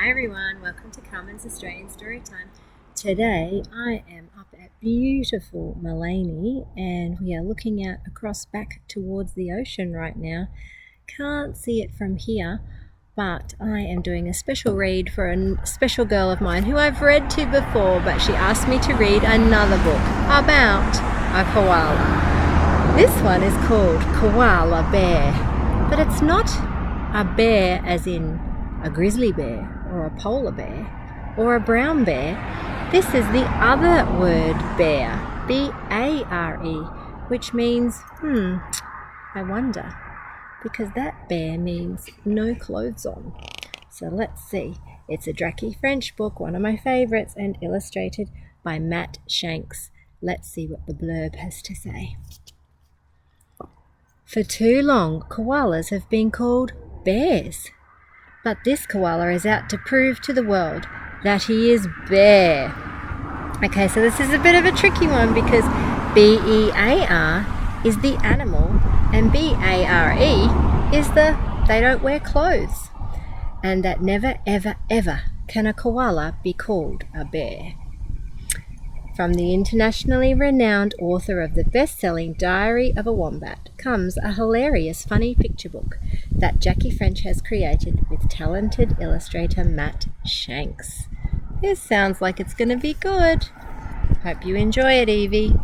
Hi everyone, welcome to Carmen's Australian Storytime. Today I am up at beautiful Mullaney and we are looking out across back towards the ocean right now. Can't see it from here, but I am doing a special read for a special girl of mine who I've read to before, but she asked me to read another book about a koala. This one is called Koala Bear, but it's not a bear as in a grizzly bear or a polar bear or a brown bear. This is the other word bear, B-A-R-E, which means, I wonder, because that bear means no clothes on. So let's see. It's a Dracky French book, one of my favourites, and illustrated by Matt Shanks. Let's see what the blurb has to say. For too long, koalas have been called bears. But this koala is out to prove to the world that he is bear. Okay, so this is a bit of a tricky one because B-E-A-R is the animal and B-A-R-E is the they don't wear clothes. And that never, ever, ever can a koala be called a bear. From the internationally renowned author of the best-selling Diary of a Wombat comes a hilarious, funny picture book that Dracky French has created with talented illustrator Matt Shanks. This sounds like it's going to be good. Hope you enjoy it, Evie.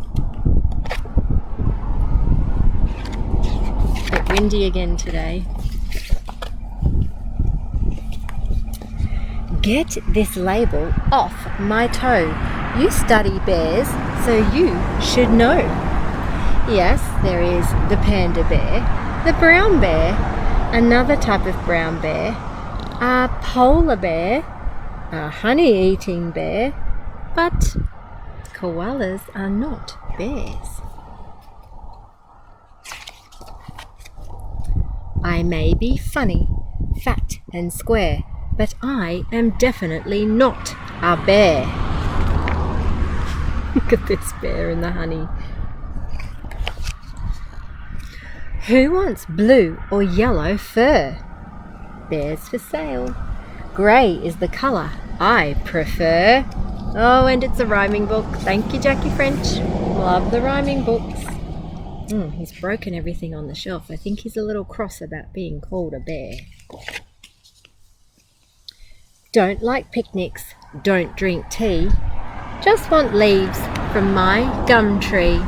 Bit windy again today. Get this label off my toe. You study bears, so you should know. Yes, there is the panda bear, the brown bear, another type of brown bear, a polar bear, a honey-eating bear, but koalas are not bears. I may be funny, fat and square, but I am definitely not a bear. Look at this bear in the honey. Who wants blue or yellow fur? Bears for sale. Grey is the colour I prefer. Oh, and it's a rhyming book. Thank you, Dracky French. Love the rhyming books. He's broken everything on the shelf. I think he's a little cross about being called a bear. Don't like picnics. Don't drink tea. Just want leaves from my gum tree.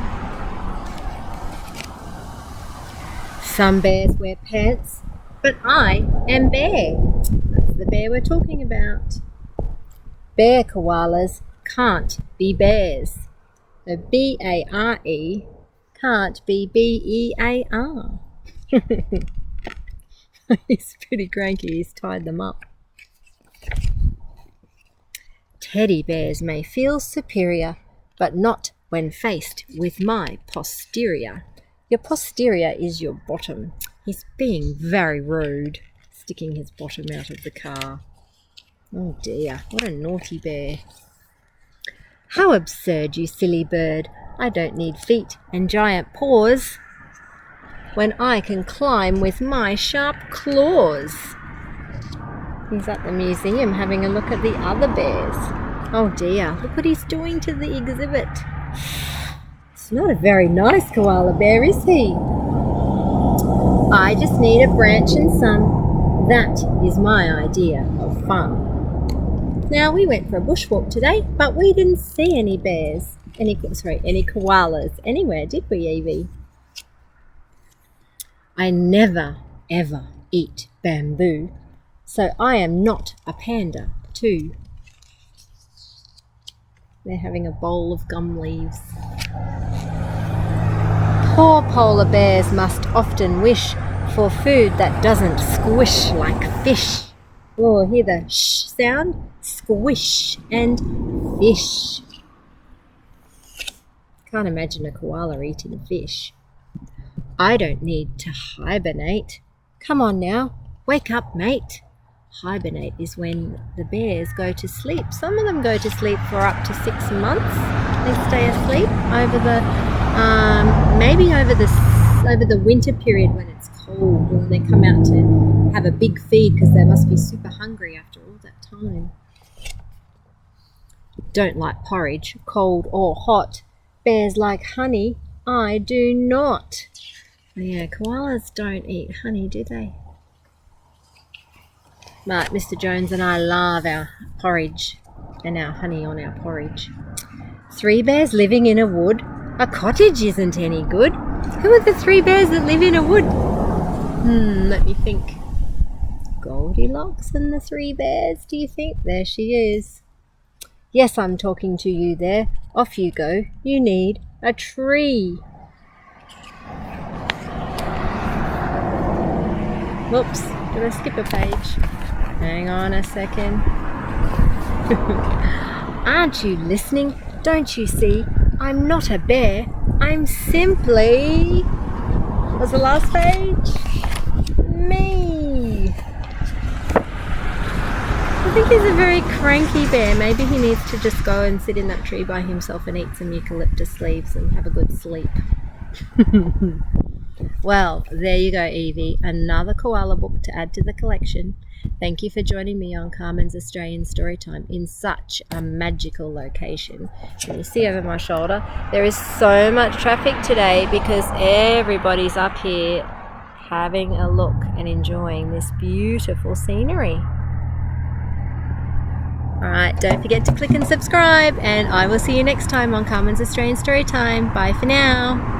Some bears wear pants, but I am bear. That's the bear we're talking about. Bear koalas can't be bears. The B-A-R-E can't be B-E-A-R. He's pretty cranky. He's tied them up. Teddy bears may feel superior, but not when faced with my posterior. Your posterior is your bottom. He's being very rude, sticking his bottom out of the car. Oh dear, what a naughty bear. How absurd, you silly bird. I don't need feet and giant paws when I can climb with my sharp claws. He's at the museum having a look at the other bears. Oh dear, look what he's doing to the exhibit. It's not a very nice koala bear, is he? I just need a branch and sun. That is my idea of fun. Now, we went for a bushwalk today, but we didn't see any bears, any koalas anywhere, did we, Evie? I never, ever eat bamboo. So I am not a panda, too. They're having a bowl of gum leaves. Poor polar bears must often wish for food that doesn't squish like fish. Oh, hear the sh sound? Squish and fish. Can't imagine a koala eating fish. I don't need to hibernate. Come on now, wake up, mate. Hibernate is when the bears go to sleep. Some of them go to sleep for up to 6 months. They stay asleep over the maybe over the winter period when it's cold and they come out to have a big feed because they must be super hungry after all that time. Don't like porridge, cold or hot. Bears like honey. I do not. Oh yeah, koalas don't eat honey, do they? But Mr. Jones and I love our porridge and our honey on our porridge. 3 bears living in a wood. A cottage isn't any good. Who are the 3 bears that live in a wood? Let me think. Goldilocks and the 3 bears, do you think? There she is. Yes, I'm talking to you there. Off you go. You need a tree. Whoops, did I skip a page? Hang on a second. Aren't you listening? Don't you see? I'm not a bear. I'm simply... What's the last page? Me. I think he's a very cranky bear. Maybe he needs to just go and sit in that tree by himself and eat some eucalyptus leaves and have a good sleep. Well, there you go, Evie. Another koala book to add to the collection. Thank you for joining me on Carmen's Australian Storytime in such a magical location. Can you see over my shoulder? There is so much traffic today because everybody's up here having a look and enjoying this beautiful scenery. Alright, don't forget to click and subscribe, and I will see you next time on Carmen's Australian Storytime. Bye for now.